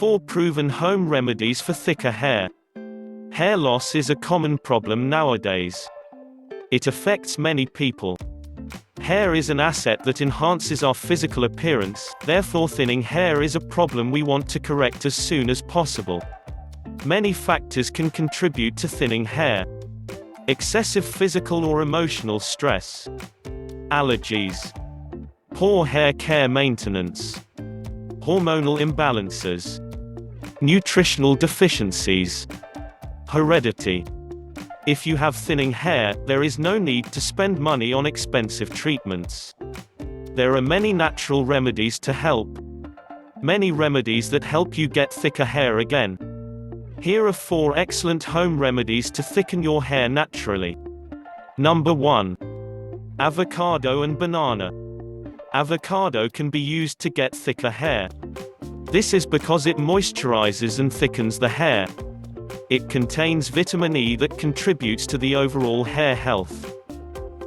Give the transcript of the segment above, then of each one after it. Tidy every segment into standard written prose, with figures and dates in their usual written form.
4 proven home remedies for thicker hair. Hair loss is a common problem nowadays. It affects many people. Hair is an asset that enhances our physical appearance, therefore thinning hair is a problem we want to correct as soon as possible. Many factors can contribute to thinning hair. Excessive physical or emotional stress. Allergies. Poor hair care maintenance. Hormonal imbalances. Nutritional deficiencies. Heredity. If you have thinning hair, there is no need to spend money on expensive treatments. There are many natural remedies to help. Many remedies that help you get thicker hair again. Here are 4 excellent home remedies to thicken your hair naturally. Number 1. Avocado and banana. Avocado can be used to get thicker hair. This is because it moisturizes and thickens the hair. It contains vitamin E that contributes to the overall hair health.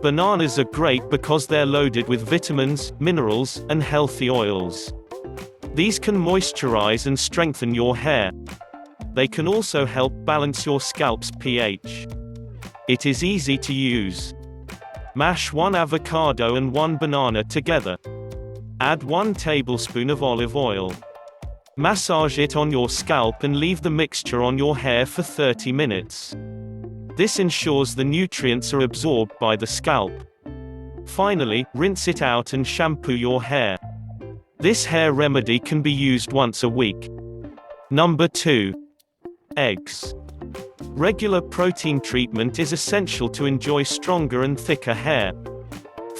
Bananas are great because they're loaded with vitamins, minerals, and healthy oils. These can moisturize and strengthen your hair. They can also help balance your scalp's pH. It is easy to use. Mash 1 avocado and 1 banana together. Add 1 tablespoon of olive oil. Massage it on your scalp and leave the mixture on your hair for 30 minutes. This ensures the nutrients are absorbed by the scalp. Finally, rinse it out and shampoo your hair. This hair remedy can be used once a week. Number 2. Eggs. Regular protein treatment is essential to enjoy stronger and thicker hair.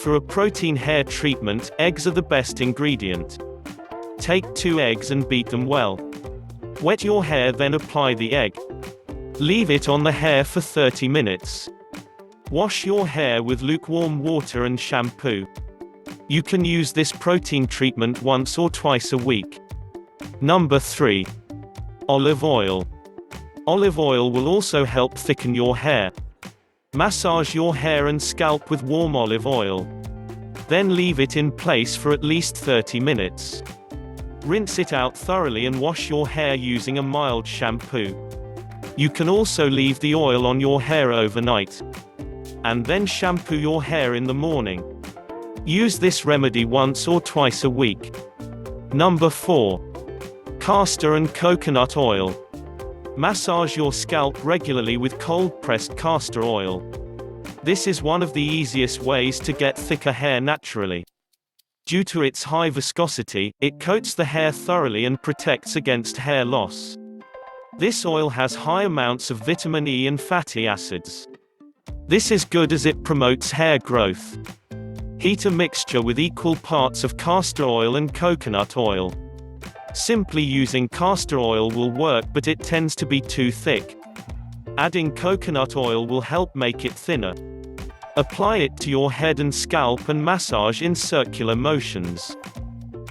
For a protein hair treatment, eggs are the best ingredient. Take 2 eggs and beat them well. Wet your hair, then apply the egg. Leave it on the hair for 30 minutes. Wash your hair with lukewarm water and shampoo. You can use this protein treatment once or twice a week. Number 3. Olive oil. Olive oil will also help thicken your hair. Massage your hair and scalp with warm olive oil. Then leave it in place for at least 30 minutes. Rinse it out thoroughly and wash your hair using a mild shampoo. You can also leave the oil on your hair overnight. And then shampoo your hair in the morning. Use this remedy once or twice a week. Number 4. Castor and Coconut Oil. Massage your scalp regularly with cold-pressed castor oil. This is one of the easiest ways to get thicker hair naturally. Due to its high viscosity, it coats the hair thoroughly and protects against hair loss. This oil has high amounts of vitamin E and fatty acids. This is good as it promotes hair growth. Heat a mixture with equal parts of castor oil and coconut oil. Simply using castor oil will work, but it tends to be too thick. Adding coconut oil will help make it thinner. Apply it to your head and scalp and massage in circular motions.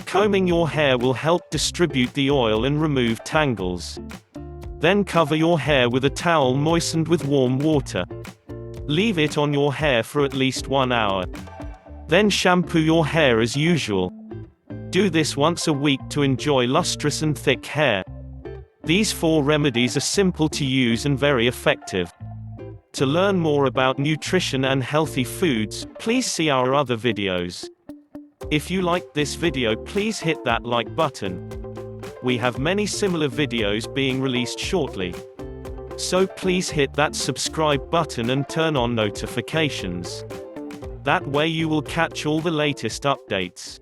Combing your hair will help distribute the oil and remove tangles. Then cover your hair with a towel moistened with warm water. Leave it on your hair for at least 1 hour. Then shampoo your hair as usual. Do this once a week to enjoy lustrous and thick hair. These 4 remedies are simple to use and very effective. To learn more about nutrition and healthy foods, please see our other videos. If you liked this video, please hit that like button. We have many similar videos being released shortly. So please hit that subscribe button and turn on notifications. That way you will catch all the latest updates.